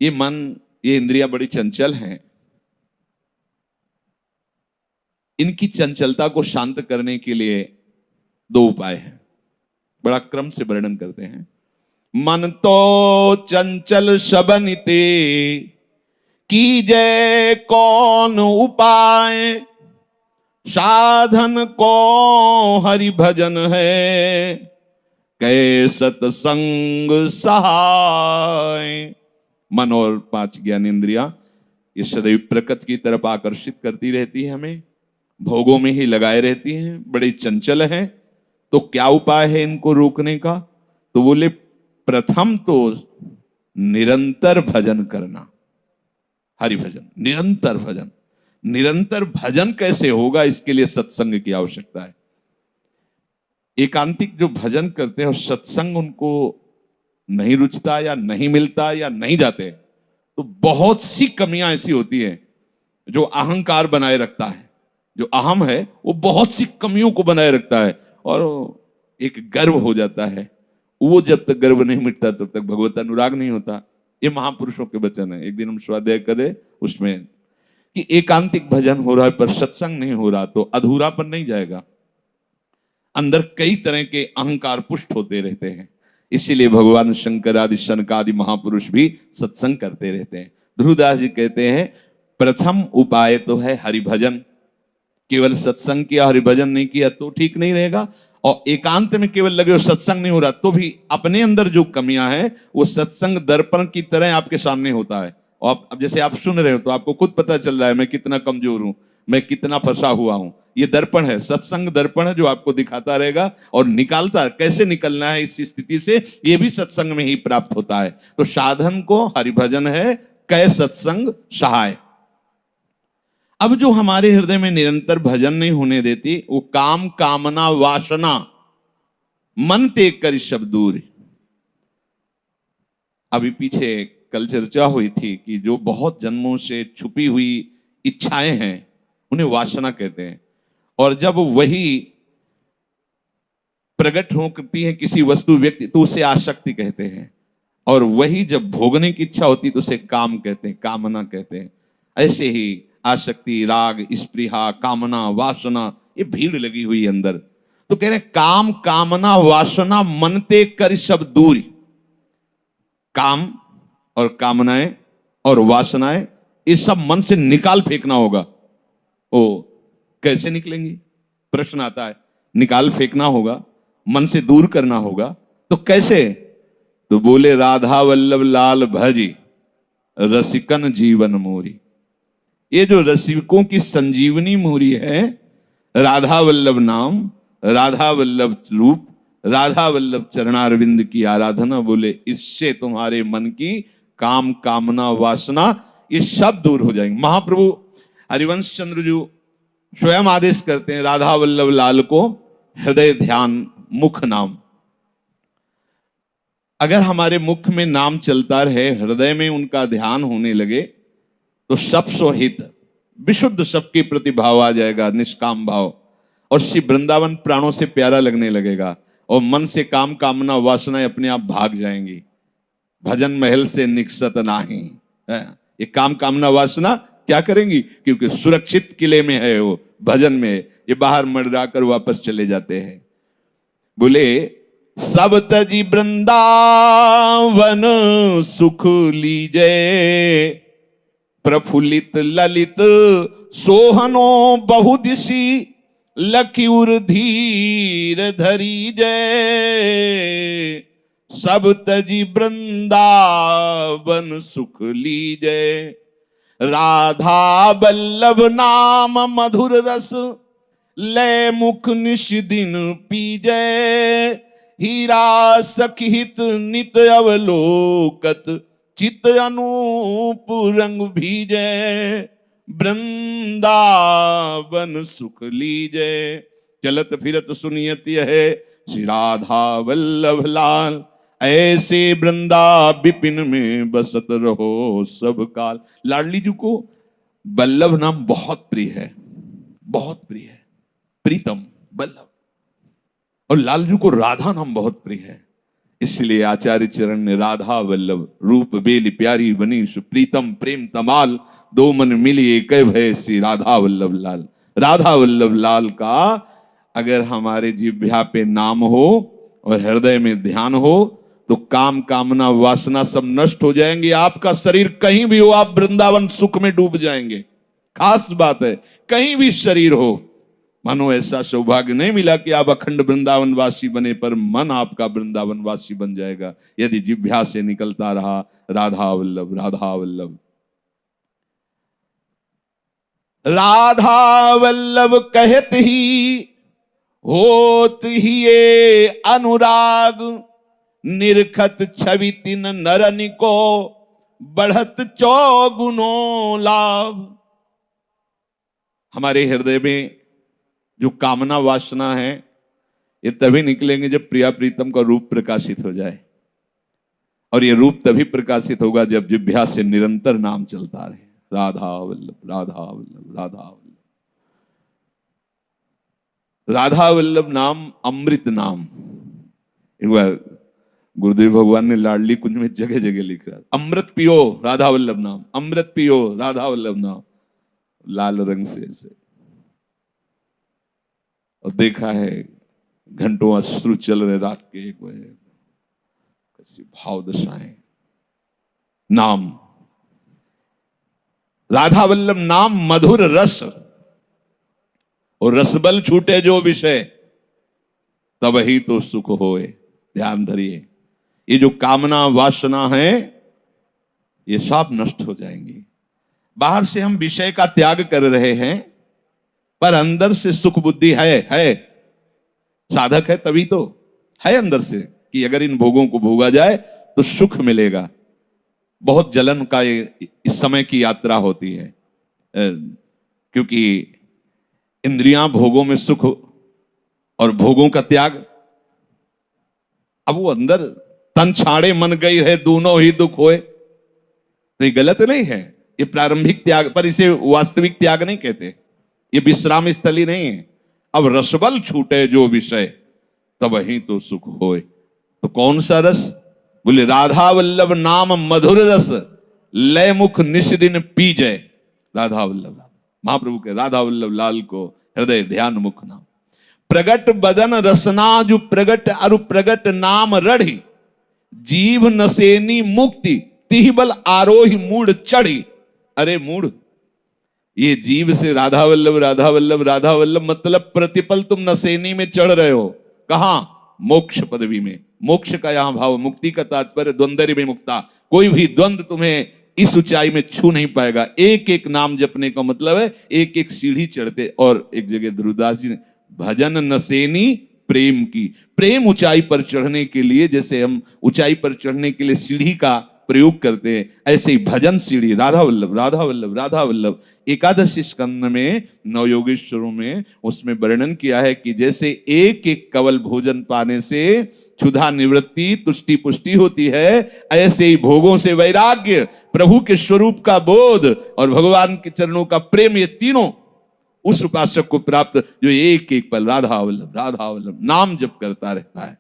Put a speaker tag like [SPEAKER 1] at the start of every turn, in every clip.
[SPEAKER 1] ये मन, ये इंद्रियां बड़ी चंचल हैं। इनकी चंचलता को शांत करने के लिए दो उपाय हैं, बड़ा क्रम से वर्णन करते हैं। मन तो चंचल शबनिते, कीजय कौन उपाय, साधन को हरि भजन है, कै सत्संग सहाय। मन और 5 ज्ञानेंद्रियां ये सदैव प्रकृति की तरफ आकर्षित करती रहती है, हमें भोगों में ही लगाए रहती हैं, बड़ी चंचल हैं। तो क्या उपाय है इनको रोकने का? तो बोले प्रथम तो निरंतर भजन करना, हरि भजन, निरंतर भजन। निरंतर भजन कैसे होगा? इसके लिए सत्संग की आवश्यकता है। एकांतिक जो भजन करते हैं और सत्संग उनको नहीं रुचता या नहीं मिलता या नहीं जाते, तो बहुत सी कमियां ऐसी होती हैं जो अहंकार बनाए रखता है। जो अहम है वो बहुत सी कमियों को बनाए रखता है और एक गर्व हो जाता है। वो जब तक गर्व नहीं मिटता तब तक भगवत अनुराग नहीं होता। ये महापुरुषों के वचन है। एक दिन हम स्वाध्याय करें उसमें कि एकांतिक भजन हो रहा है पर सत्संग नहीं हो रहा तो अधूरापन नहीं जाएगा। अंदर कई तरह के अहंकार पुष्ट होते रहते हैं। इसीलिए भगवान शंकर आदि शनकादि महापुरुष भी सत्संग करते रहते हैं। ध्रुवदास जी कहते हैं प्रथम उपाय तो है हरिभजन। केवल सत्संग किया, हरिभजन नहीं किया तो ठीक नहीं रहेगा। और एकांत में केवल लगे हो, सत्संग नहीं हो रहा तो भी अपने अंदर जो कमियां हैं वो सत्संग दर्पण की तरह आपके सामने होता है। और अब जैसे आप सुन रहे हो तो आपको खुद पता चल रहा है मैं कितना कमजोर हूं, मैं कितना फंसा हुआ हूं। ये दर्पण है, सत्संग दर्पण है जो आपको दिखाता रहेगा और निकालता है। कैसे निकलना है इस स्थिति से, ये भी सत्संग में ही प्राप्त होता है। तो साधन को हरिभजन है, कै सत्संग सहाय। अब जो हमारे हृदय में निरंतर भजन नहीं होने देती वो काम कामना वासना मन तेग कर शब्द दूर। अभी पीछे कल चर्चा हुई थी कि जो बहुत जन्मों से छुपी हुई इच्छाएं हैं उन्हें वासना कहते हैं। और जब वही प्रकट होती है किसी वस्तु व्यक्ति तो उसे आसक्ति कहते हैं। और वही जब भोगने की इच्छा होती तो उसे काम कहते हैं, कामना कहते हैं। ऐसे ही आसक्ति, राग, स्पृहा, कामना, वासना, ये भीड़ लगी हुई अंदर। तो कह रहे काम कामना वासना मनते कर सब दूरी। काम और कामनाएं और वासनाएं ये सब मन से निकाल फेंकना होगा। ओ कैसे निकलेंगी? प्रश्न आता है। निकाल फेंकना होगा, मन से दूर करना होगा। तो कैसे? तो बोले राधा वल्लभ लाल भजी रसिकन जीवन मोरी। ये जो रसिकों की संजीवनी मोरी है, राधा वल्लभ नाम, राधा वल्लभ रूप, राधा वल्लभ चरणारविंद की आराधना। बोले इससे तुम्हारे मन की काम कामना वासना ये सब दूर हो जाएंगे। महाप्रभु हरिवंश चंद्र जी स्वयं आदेश करते हैं राधा वल्लभ लाल को हृदय ध्यान मुख नाम। अगर हमारे मुख में नाम चलता रहे, हृदय में उनका ध्यान होने लगे तो सब सोहित विशुद्ध सबके प्रति भाव आ जाएगा, निष्काम भाव। और श्री वृंदावन प्राणों से प्यारा लगने लगेगा और मन से काम कामना वासनाएं अपने आप भाग जाएंगी। भजन महल से निकसत नाही। ये काम कामना वासना क्या करेंगी? क्योंकि सुरक्षित किले में है, वो भजन में है। ये बाहर मंडरा कर वापस चले जाते हैं। बोले सब तजी वृंदावन सुख लीजे, प्रफुल्लित ललित सोहनो बहुदिशी, लखीउर धीर धरी जय। सब तजी वृंदावन सुख लीजे, राधा वल्लभ नाम मधुर रस, ले मुख निश दिन पीजे। हीरा सखित नित अवलोकत, चित अनूप रंग भीजे। वृंदावन सुख लीजे, चलत फिरत सुनियत है श्री राधा वल्लभ लाल। ऐसे वृंदा विपिन में बसत रहो सब काल। लाडली जी को वल्लभ नाम बहुत प्रिय है, बहुत प्रिय है, प्रीतम वल्लभ। और लाल जी को राधा नाम बहुत प्रिय है। इसलिए आचार्य चरण ने राधा वल्लभ रूप बेली प्यारी बनी सुप्रीतम प्रेम तमाल दो मन मिली एक भय सी राधा वल्लभ लाल। राधा वल्लभ लाल का अगर हमारे जिह्वा पे नाम हो और हृदय में ध्यान हो तो काम कामना वासना सब नष्ट हो जाएंगे। आपका शरीर कहीं भी हो, आप वृंदावन सुख में डूब जाएंगे। खास बात है, कहीं भी शरीर हो, मानो ऐसा सौभाग्य नहीं मिला कि आप अखंड वृंदावन वासी बने, पर मन आपका वृंदावन वासी बन जाएगा यदि जिह्वा से निकलता रहा राधा वल्लभ राधा वल्लभ। राधा वल्लभ कहत ही होत ही ये अनुराग, निरखत छवि तिन नरन को बढ़त चौगुनो लाभ। हमारे हृदय में जो कामना वासना है ये तभी निकलेंगे जब प्रिया प्रीतम का रूप प्रकाशित हो जाए, और ये रूप तभी प्रकाशित होगा जब जिह्वा से निरंतर नाम चलता रहे राधा वल्लभ राधा वल्लभ राधा वल्लभ। राधा वल्लभ नाम अमृत नाम। एक बार गुरुदेव भगवान ने लाडली कुंज में जगह जगह लिख रहा, अमृत पियो राधा वल्लभ नाम, अमृत पियो राधा वल्लभ नाम, लाल रंग से ऐसे। और देखा है घंटों अश्रु चल रहे रात के 1 बजे, कैसी भाव दशाएं। नाम राधा वल्लभ नाम मधुर रस, और रसबल छूटे जो विषय तब ही तो सुख होए। ध्यान धरिए, ये जो कामना वासना है ये सब नष्ट हो जाएंगी। बाहर से हम विषय का त्याग कर रहे हैं, पर अंदर से सुख बुद्धि है। साधक है तभी तो है अंदर से कि अगर इन भोगों को भोगा जाए तो सुख मिलेगा। बहुत जलन का ये इस समय की यात्रा होती है, क्योंकि इंद्रियां भोगों में सुख और भोगों का त्याग। अब वो अंदर तन छाड़े मन गई है दोनों ही दुख होए, तो ये गलत नहीं है। ये प्रारंभिक त्याग, पर इसे वास्तविक त्याग नहीं कहते, ये विश्राम स्थली नहीं है। अब रसबल छूटे जो विषय तब ही तो सुख होए। तो कौन सा रस? बोले राधा वल्लभ नाम मधुर रस, लय मुख निश दिन पी जय। राधा वल्लभ महाप्रभु के राधा वल्लभ लाल को हृदय ध्यान मुख नाम। प्रगट बदन रसना जो प्रगट अरु प्रगट नाम रढ़ी, जीव नसेनी मुक्ति तिह बल आरोही मूड चढ़ी। अरे मूड, ये जीव से राधा वल्लभ राधा वल्लभ राधा वल्लभ मतलब प्रतिपल तुम नसेनी में चढ़ रहे हो। कहां? मोक्ष पदवी में। मोक्ष का यहां भाव, मुक्ति का तात्पर्य द्वंद्व में मुक्ता। कोई भी द्वंद्व तुम्हें इस ऊंचाई में छू नहीं पाएगा। एक एक नाम जपने का मतलब है एक एक सीढ़ी चढ़ते। और एक जगह ध्रुवदास जी ने भजन नसेनी प्रेम की, प्रेम ऊंचाई पर चढ़ने के लिए जैसे हम ऊंचाई पर चढ़ने के लिए सीढ़ी का प्रयोग करते हैं, ऐसे ही भजन सीढ़ी राधा वल्लभ राधा वल्लभ राधा वल्लभ। एकादशी स्कंद में नवयोगेश्वरों में उसमें वर्णन किया है कि जैसे एक एक कवल भोजन पाने से क्षुधा निवृत्ति तुष्टि पुष्टि होती है, ऐसे ही भोगों से वैराग्य, प्रभु के स्वरूप का बोध और भगवान के चरणों का प्रेम, ये तीनों उस उपासक को प्राप्त जो एक एक पल राधा वल्लभ नाम जप करता रहता है।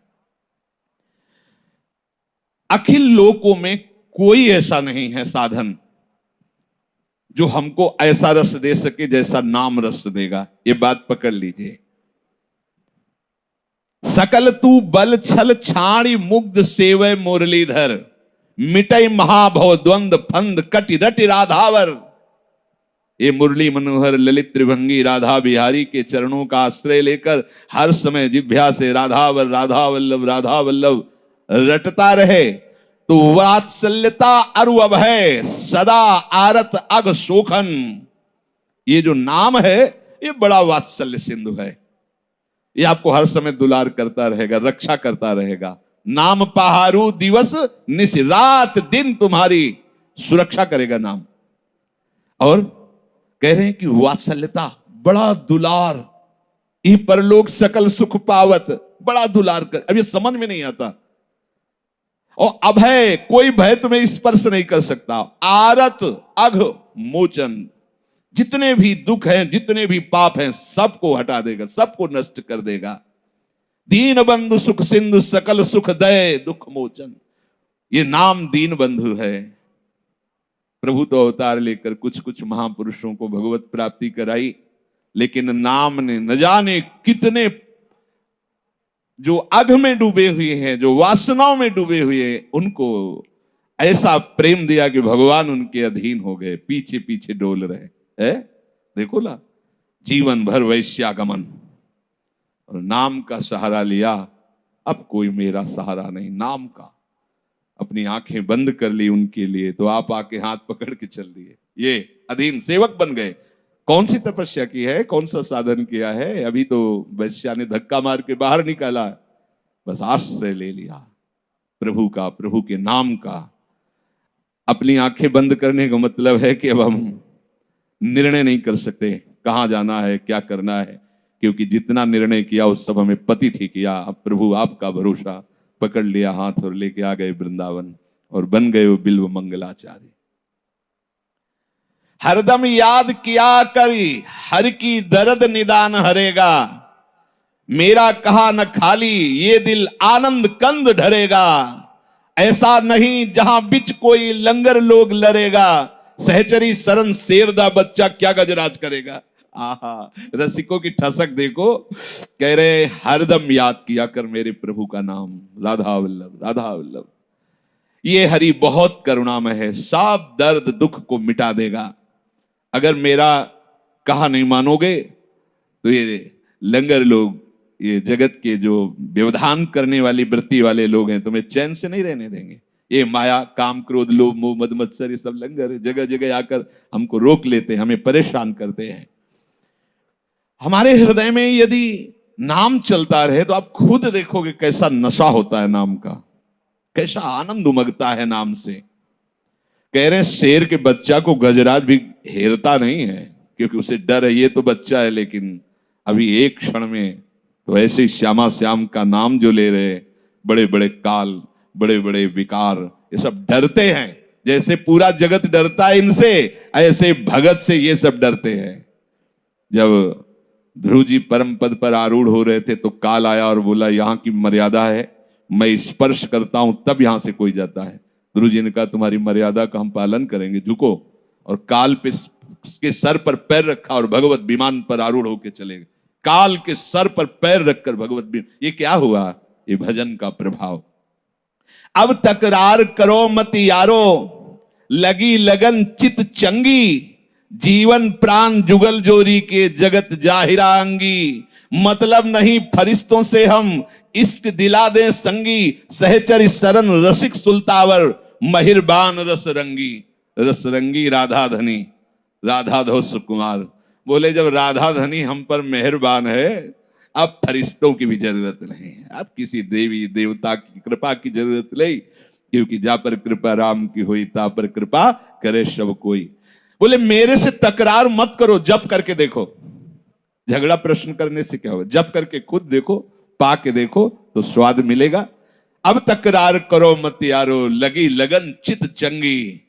[SPEAKER 1] अखिल लोकों में कोई ऐसा नहीं है साधन जो हमको ऐसा रस दे सके जैसा नाम रस देगा। ये बात पकड़ लीजिए। सकल तू बल छल छाणी मुग्ध सेवय मुरलीधर, मिटय महाभव द्वंद फंद कटि रटि राधावर। ये मुरली मनोहर ललित त्रिभंगी राधा बिहारी के चरणों का आश्रय लेकर हर समय जिह्वा से राधावर राधा वल्लभ रटता रहे तो वात्सल्यता अरु अभय सदा आरत अग शोखन। ये जो नाम है ये बड़ा वात्सल्य सिंधु है, ये आपको हर समय दुलार करता रहेगा, रक्षा करता रहेगा। नाम पहारू दिवस निश, रात दिन तुम्हारी सुरक्षा करेगा नाम। और कह रहे हैं कि वात्सल्यता, बड़ा दुलार, ई परलोक सकल सुख पावत, बड़ा दुलार कर। अब ये समझ में नहीं आता। और अभय, कोई भय तुम्हें स्पर्श नहीं कर सकता। आरत अघ मोचन, जितने भी दुख हैं जितने भी पाप हैं सबको हटा देगा, सबको नष्ट कर देगा। दीन बंधु सुख सिंधु सकल सुख दय दुख मोचन। ये नाम दीन बंधु है। प्रभु तो अवतार लेकर कुछ कुछ महापुरुषों को भगवत प्राप्ति कराई, लेकिन नाम ने न जाने कितने जो अघ में डूबे हुए हैं, जो वासनाओं में डूबे हुए हैं, उनको ऐसा प्रेम दिया कि भगवान उनके अधीन हो गए, पीछे पीछे डोल रहे है। देखो ना, जीवन भर वैश्यागमन और नाम का सहारा लिया। अब कोई मेरा सहारा नहीं, नाम का। अपनी आंखें बंद कर ली उनके लिए, तो आप आके हाथ पकड़ के चल दिए, ये अधीन सेवक बन गए। कौन सी तपस्या की है, कौन सा साधन किया है? अभी तो वैश्या ने धक्का मार के बाहर निकाला, बस आश्रय ले लिया प्रभु का, प्रभु के नाम का। अपनी आंखें बंद करने का मतलब है कि अब हम निर्णय नहीं कर सकते कहां जाना है, क्या करना है, क्योंकि जितना निर्णय किया उस सब हमें पतित ही किया। अब प्रभु आपका भरोसा, पकड़ लिया हाथ और लेके आ गए वृंदावन और बन गए वो बिल्व मंगलाचार्य। हरदम याद किया करी हर की दर्द निदान हरेगा, मेरा कहा न खाली ये दिल आनंद कंद ढरेगा। ऐसा नहीं जहां बिच कोई लंगर लोग लड़ेगा, सहचरी सरन शेरदा बच्चा क्या गजराज करेगा। आहा, रसिकों की ठसक देखो। कह रहे हरदम याद किया कर मेरे प्रभु का नाम, राधा वल्लभ राधा वल्लभ। ये हरि बहुत करुणामय है, सब दर्द दुख को मिटा देगा। अगर मेरा कहा नहीं मानोगे तो ये लंगर लोग, ये जगत के जो व्यवधान करने वाली वृत्ति वाले लोग हैं, तुम्हें चैन से नहीं रहने देंगे। ये माया काम क्रोध लोभ मोह मद मत्सर, ये सब लंगर जगह जगह आकर हमको रोक लेते हैं, हमें परेशान करते हैं। हमारे हृदय में यदि नाम चलता रहे तो आप खुद देखोगे कैसा नशा होता है नाम का, कैसा आनंद उमगता है नाम से। कह रहे हैं शेर के बच्चा को गजराज भी हेरता नहीं है, क्योंकि उसे डर है, ये तो बच्चा है, लेकिन अभी एक क्षण में तो ऐसे श्यामा श्याम का नाम जो ले रहे, बड़े बड़े काल, बड़े बड़े विकार, ये सब डरते हैं। जैसे पूरा जगत डरता है इनसे, ऐसे भगत से ये सब डरते हैं। जब ध्रुव जी परम पद पर आरूढ़ हो रहे थे तो काल आया और बोला यहाँ की मर्यादा है, मैं स्पर्श करता हूं तब यहां से कोई जाता है। ध्रुव जी ने कहा तुम्हारी मर्यादा का हम पालन करेंगे, झुको। और काल पे के सर पर पैर रखा और भगवत विमान पर आरूढ़ होकर चले गए। काल के सर पर पैर रखकर भगवत विमान, ये क्या हुआ? ये भजन का प्रभाव। अब तकरार करो मत यारो, लगी लगन चित चंगी, जीवन प्राण जुगल जोरी के जगत जाहिरांगी। मतलब नहीं फरिश्तों से हम इश्क दिला दे संगी, सहचर सरन रसिक सुल्तावर, महिरबान रसरंगी। रसरंगी राधा धनी, राधा धो सुकुमार। बोले जब राधा धनी हम पर मेहरबान है, अब फरिश्तों की भी जरूरत नहीं है, अब किसी देवी देवता की कृपा की जरूरत नहीं, क्योंकि जा पर कृपा राम की हुई ता पर कृपा करे सब कोई। बोले मेरे से तकरार मत करो, जप करके देखो। झगड़ा प्रश्न करने से क्या होगा? जप करके खुद देखो, पा के देखो तो स्वाद मिलेगा। अब तकरार करो मत यारो, लगी लगन चित चंगी।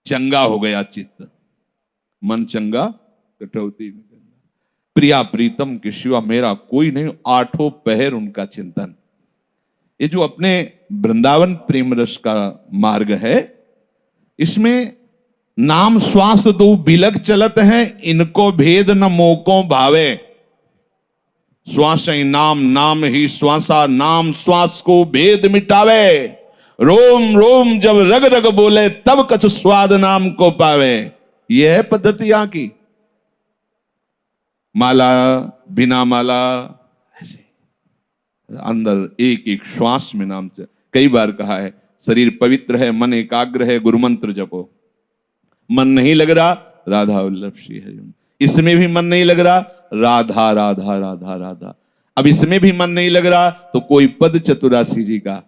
[SPEAKER 1] चंगा हो गया चित्त, मन चंगा कटौती में। प्रिया प्रीतम के शिवा मेरा कोई नहीं, आठों पहर उनका चिंतन। ये जो अपने वृंदावन प्रेम रस का मार्ग है, इसमें नाम श्वास दो बिलक चलत है, इनको भेद न मोको भावे। श्वास ही नाम, नाम ही श्वासा, नाम श्वास को भेद मिटावे। रोम रोम जब रग रग बोले, तब कछु स्वाद नाम को पावे। यह है पद्धति यहाँ की। माला बिना माला, ऐसे अंदर एक एक श्वास में नाम से। कई बार कहा है शरीर पवित्र है, मन एकाग्र है, गुरु मंत्र जपो। मन नहीं लग रहा, राधा वल्लभ श्री हरि। इसमें भी मन नहीं लग रहा, राधा राधा राधा राधा। अब इसमें भी मन नहीं लग रहा तो कोई पद चतुरासी जी का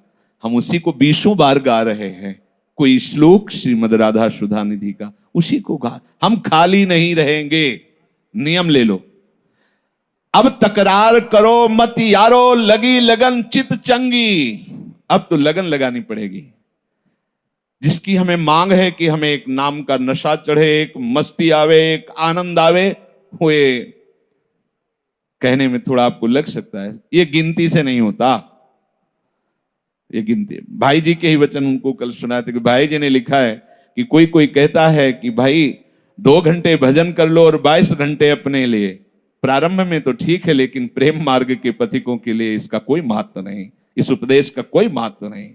[SPEAKER 1] हम उसी को 20 बार गा रहे हैं, कोई श्लोक श्रीमद राधा सुधा निधि का उसी को गा। हम खाली नहीं रहेंगे, नियम ले लो। अब तकरार करो मत यारो, लगी लगन चित चंगी। अब तो लगन लगानी पड़ेगी। जिसकी हमें मांग है कि हमें एक नाम का नशा चढ़े, एक मस्ती आवे, एक आनंद आवे, हुए कहने में थोड़ा आपको लग सकता है, ये गिनती से नहीं होता। ये गिनती, भाई जी के ही वचन उनको कल सुनाए थे कि भाई जी ने लिखा है कि कोई कोई कहता है कि भाई 2 घंटे भजन कर लो और 22 घंटे अपने लिए। प्रारंभ में तो ठीक है, लेकिन प्रेम मार्ग के पथिकों के लिए इसका कोई महत्व नहीं, इस उपदेश का कोई महत्व नहीं।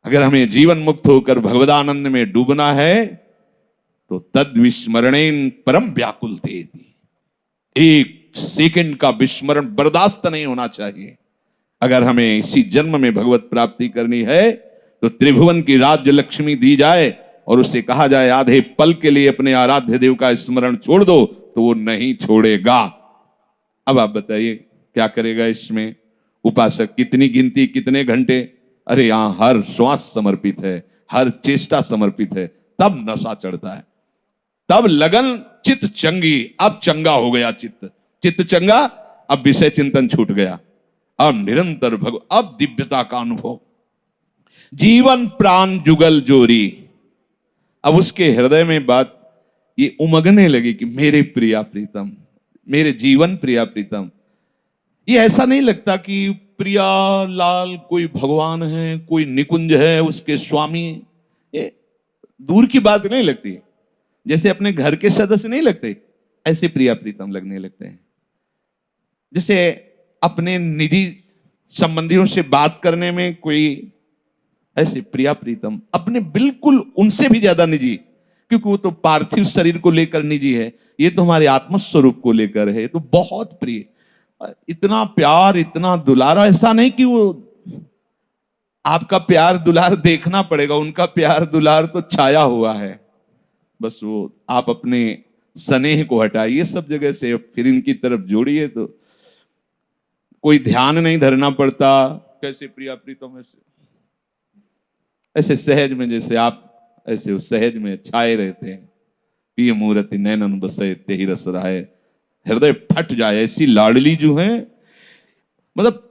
[SPEAKER 1] अगर हमें जीवन मुक्त होकर भगवदानंद में डूबना है तो तद विस्मरणेन परम व्याकुल तेति, एक सेकंड का विस्मरण बर्दाश्त नहीं होना चाहिए। अगर हमें इसी जन्म में भगवत प्राप्ति करनी है तो त्रिभुवन की राज्य लक्ष्मी दी जाए और उससे कहा जाए आधे पल के लिए अपने आराध्य देव का स्मरण छोड़ दो, तो वो नहीं छोड़ेगा। अब आप बताइए क्या करेगा इसमें उपासक? कितनी गिनती, कितने घंटे? अरे यहां हर श्वास समर्पित है, हर चेष्टा समर्पित है, तब नशा चढ़ता है, तब लगन, चित्त चंगी। अब चंगा हो गया चित्त, चित्त चंगा, अब विषय चिंतन छूट गया, अब निरंतर अब दिव्यता का अनुभव, जीवन प्राण जुगल जोरी। अब उसके हृदय में बात ये उमगने लगी कि मेरे प्रिया प्रीतम, मेरे जीवन प्रिया प्रीतम। ये ऐसा नहीं लगता कि प्रिया लाल कोई भगवान है, कोई निकुंज है, उसके स्वामी, ये दूर की बात नहीं लगती। जैसे अपने घर के सदस्य नहीं लगते, ऐसे प्रिया प्रीतम लगने लगते हैं। जैसे अपने निजी संबंधियों से बात करने में कोई, ऐसे प्रिया प्रीतम अपने बिल्कुल उनसे भी ज्यादा निजी, क्योंकि वो तो पार्थिव शरीर को लेकर निजी है, ये तो हमारे आत्मस्वरूप को लेकर है, तो बहुत प्रिय। इतना प्यार, इतना दुलारा, ऐसा नहीं कि वो आपका प्यार दुलार देखना पड़ेगा, उनका प्यार दुलार तो छाया हुआ है। बस वो आप अपने स्नेह को हटाइए सब जगह से, फिर इनकी तरफ जोड़िए तो कोई ध्यान नहीं धरना पड़ता। कैसे प्रिया प्रीतम, ऐसे सहज में, जैसे आप ऐसे उस सहज में छाए रहते हैं। पिय मूर्ति नैनन बसे तेहि रस राय, हृदय फट जाए, ऐसी लाडली जो है, मतलब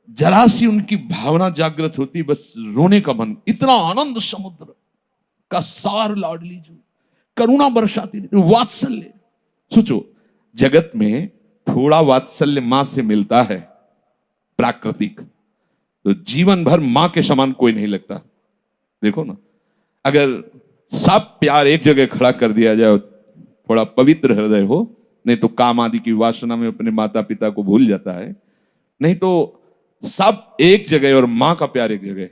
[SPEAKER 1] जरा सी उनकी भावना जागृत होती, बस रोने का मन। इतना आनंद समुद्र का सार लाडली जो करुणा बरसाती, वात्सल्य। सोचो, जगत में थोड़ा वात्सल्य मां से मिलता है प्राकृतिक, तो जीवन भर मां के समान कोई नहीं लगता। देखो ना, अगर सब प्यार एक जगह खड़ा कर दिया जाए, थोड़ा पवित्र हृदय हो, नहीं तो काम आदि की वासना में अपने माता पिता को भूल जाता है, नहीं तो सब एक जगह और मां का प्यार एक जगह,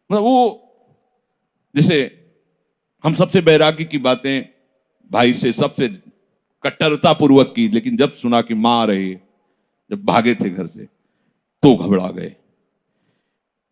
[SPEAKER 1] मतलब वो जैसे हम सबसे वैराग्य की बातें भाई से सबसे कट्टरता पूर्वक की, लेकिन जब सुना कि मां आ रही है, जब भागे थे घर से तो घबरा गए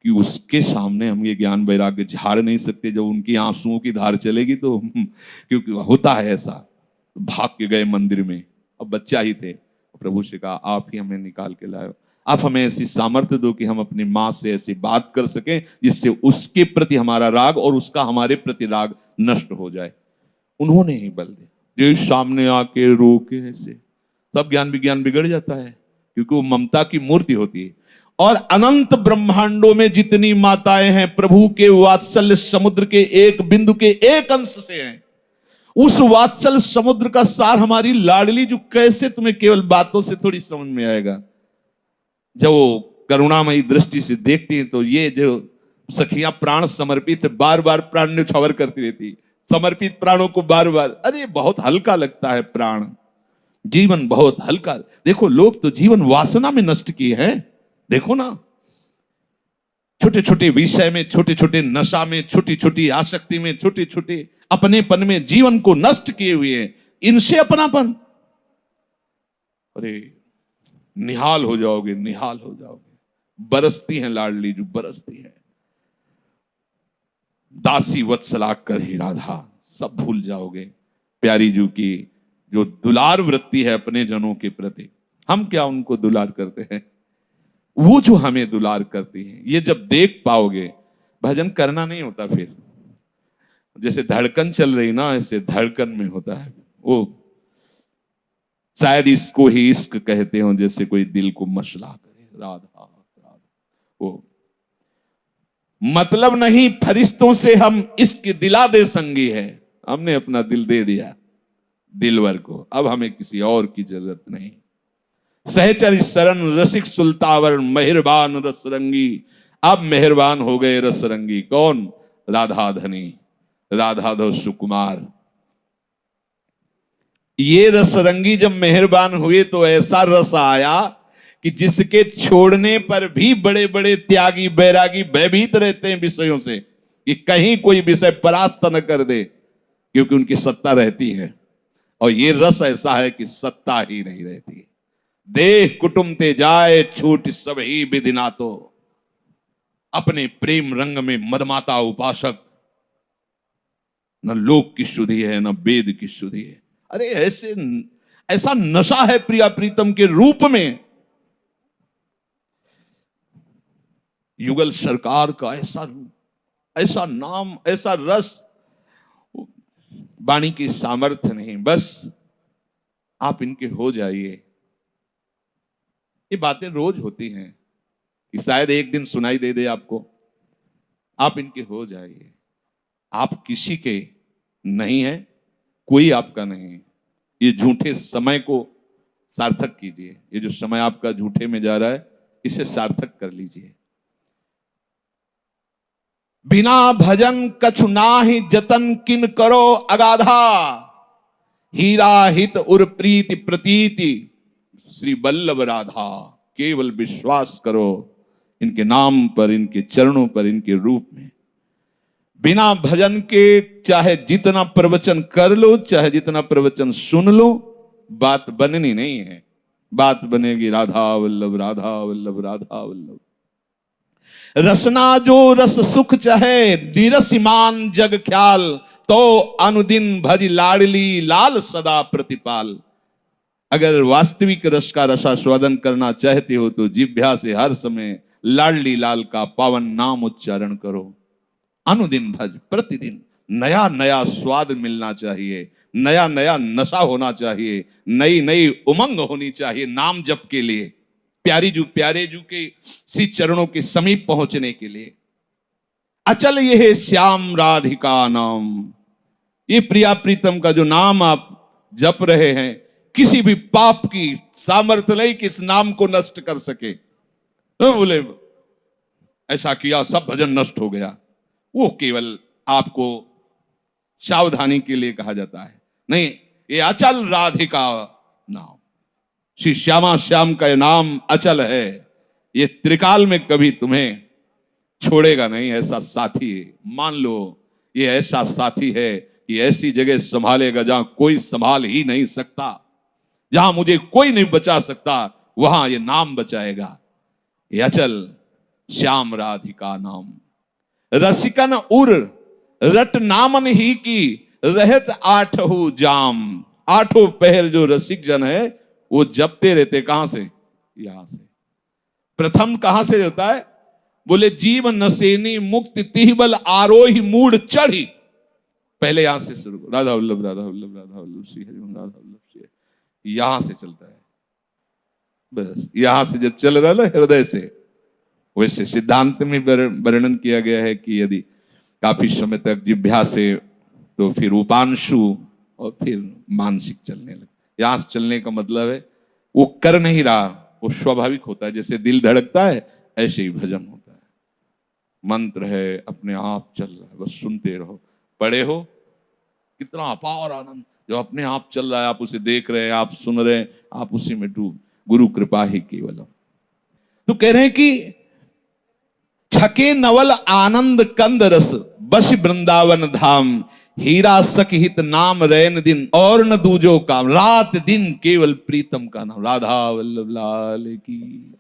[SPEAKER 1] कि उसके सामने हम ये ज्ञान वैराग्य झाड़ नहीं सकते। जब उनकी आंसुओं की धार चलेगी तो क्योंकि होता है ऐसा, भाग के गए मंदिर में। अब बच्चा ही थे, प्रभु से कहा आप ही हमें निकाल के लाए, आप हमें ऐसी सामर्थ्य दो कि हम अपनी माँ से ऐसी बात कर सकें जिससे उसके प्रति हमारा राग और उसका हमारे प्रति राग नष्ट हो जाए। उन्होंने ही बल दिया, जो सामने आके रोके ऐसे, सब ज्ञान विज्ञान बिगड़ जाता है, क्योंकि वो ममता की मूर्ति होती है। और अनंत ब्रह्मांडों में जितनी माताएं हैं, प्रभु के वात्सल्य समुद्र के एक बिंदु के एक अंश से हैं। उस वात्सल्य समुद्र का सार हमारी लाडली, जो कैसे तुम्हें केवल बातों से थोड़ी समझ में आएगा, जब वो करुणामयी दृष्टि से देखती है तो ये जो सखियां प्राण समर्पित, बार बार प्राण न्यौछावर करती रहती, समर्पित प्राणों को बार बार, अरे बहुत हल्का लगता है प्राण, जीवन बहुत हल्का। देखो लोग तो जीवन वासना में नष्ट किए हैं, देखो ना, छोटे छोटे विषय में, छोटे छोटे नशा में, छोटी छोटी आसक्ति में, छोटे छोटे अपनेपन में जीवन को नष्ट किए हुए हैं। इनसे अपनापन, अरे निहाल हो जाओगे, निहाल हो जाओगे। बरसती हैं लाडली जो बरसती है, दासी वत्सला कर ही राधा, सब भूल जाओगे। प्यारी जू की जो दुलार वृत्ति है अपने जनों के प्रति, हम क्या उनको दुलार करते हैं, वो जो हमें दुलार करती है, ये जब देख पाओगे, भजन करना नहीं होता फिर। जैसे धड़कन चल रही ना, ऐसे धड़कन में होता है वो, शायद इसको ही इश्क कहते हो, जैसे कोई दिल को मसला करे, राधा राधा। वो मतलब नहीं फरिश्तों से हम इश्क दिला दे संगी है, हमने अपना दिल दे दिया दिलवर को, अब हमें किसी और की जरूरत नहीं। सहचर शरण रसिक सुल्तावर मेहरबान रसरंगी। अब मेहरबान हो गए रसरंगी। कौन? राधा धनी, राधाधो सुकुमार। ये रसरंगी जब मेहरबान हुए तो ऐसा रस आया कि जिसके छोड़ने पर भी बड़े बड़े त्यागी बैरागी भयभीत रहते हैं विषयों से, कि कहीं कोई विषय परास्त न कर दे, क्योंकि उनकी सत्ता रहती है। और ये रस ऐसा है कि सत्ता ही नहीं रहती। देह कुटुंब ते जाए छूट सब ही विधिना। तो अपने प्रेम रंग में मदमाता उपासक, न लोक की शुद्धि है न वेद की शुद्धि है। अरे ऐसा नशा है प्रिया प्रीतम के रूप में। युगल सरकार का ऐसा रूप, ऐसा नाम, ऐसा रस, वाणी की सामर्थ्य नहीं। बस आप इनके हो जाइए। ये बातें रोज होती हैं कि शायद एक दिन सुनाई दे दे आपको। आप इनके हो जाइए। आप किसी के नहीं है, कोई आपका नहीं है। ये झूठे समय को सार्थक कीजिए। ये जो समय आपका झूठे में जा रहा है, इसे सार्थक कर लीजिए। बिना भजन कछु नाहि जतन किन करो अगाधा। हीरा हित उर प्रीति प्रतीति श्री वल्लभ राधा। केवल विश्वास करो इनके नाम पर, इनके चरणों पर, इनके रूप में। बिना भजन के चाहे जितना प्रवचन कर लो, चाहे जितना प्रवचन सुन लो, बात बननी नहीं है। बात बनेगी राधा वल्लभ, राधा वल्लभ, राधा वल्लभ। रसना जो रस सुख चाहे निरसिमान जग ख्याल। तो अनुदिन भज लाडली लाल सदा प्रतिपाल। अगर वास्तविक रस का रसास्वादन करना चाहते हो तो जिह्वा से हर समय लाडली लाल का पावन नाम उच्चारण करो। अनुदिन भज, प्रतिदिन नया नया स्वाद मिलना चाहिए, नया नया नशा होना चाहिए, नई नई उमंग होनी चाहिए नाम जप के लिए, प्यारे जू के श्री चरणों के समीप पहुंचने के लिए। अचल ये है श्याम राधिका नाम। ये प्रिया प्रीतम का जो नाम आप जप रहे हैं, किसी भी पाप की सामर्थ्य नहीं कि इस नाम को नष्ट कर सके। तो बोले ऐसा किया सब भजन नष्ट हो गया, वो केवल आपको सावधानी के लिए कहा जाता है। नहीं, ये अचल राधिका नाम, श्री श्यामा श्याम का ये नाम अचल है। ये त्रिकाल में कभी तुम्हें छोड़ेगा नहीं। ऐसा साथी मान लो, ये ऐसा साथी है कि ऐसी जगह संभालेगा जहां कोई संभाल ही नहीं सकता। जहां मुझे कोई नहीं बचा सकता, वहां ये नाम बचाएगा। ये अचल श्याम राधिका नाम। रसिकन उर रट नामन ही की रहत आठहु जाम। आठों पहर जो रसिक जन है वो जपते रहते। कहां से? यहां से। प्रथम कहां से होता है? बोले जीव नसेनी मुक्ति तिहबल आरोही मूड चढ़ी। पहले यहां से शुरू करो, राधा वल्लभ, राधा वल्लभ, राधा वल्लभ श्री हरि, राधा वल्लभ श्री। यहां से चलता है। बस यहां से जब चल रहा है ना हृदय से, वैसे सिद्धांत में वर्णन किया गया है कि यदि काफी समय तक जिह्वा से, तो फिर उपांशु और फिर मानसिक चलने लगे। यहां से चलने का मतलब है वो कर नहीं रहा, वो स्वाभाविक होता है। जैसे दिल धड़कता है ऐसे ही भजन होता है। मंत्र है, अपने आप चल रहा है, बस सुनते रहो। पढ़े हो, कितना अपार आनंद जो अपने आप चल रहा है। आप उसे देख रहे हैं, आप सुन रहे हैं, आप उसी में डूब। गुरु कृपा ही केवल। तो कह रहे हैं कि छके नवल आनंद कंद रस बस वृंदावन धाम। हीरा सखहित नाम रैन दिन और न दूजो काम। रात दिन केवल प्रीतम का नाम। राधा वल्लभ लाल की।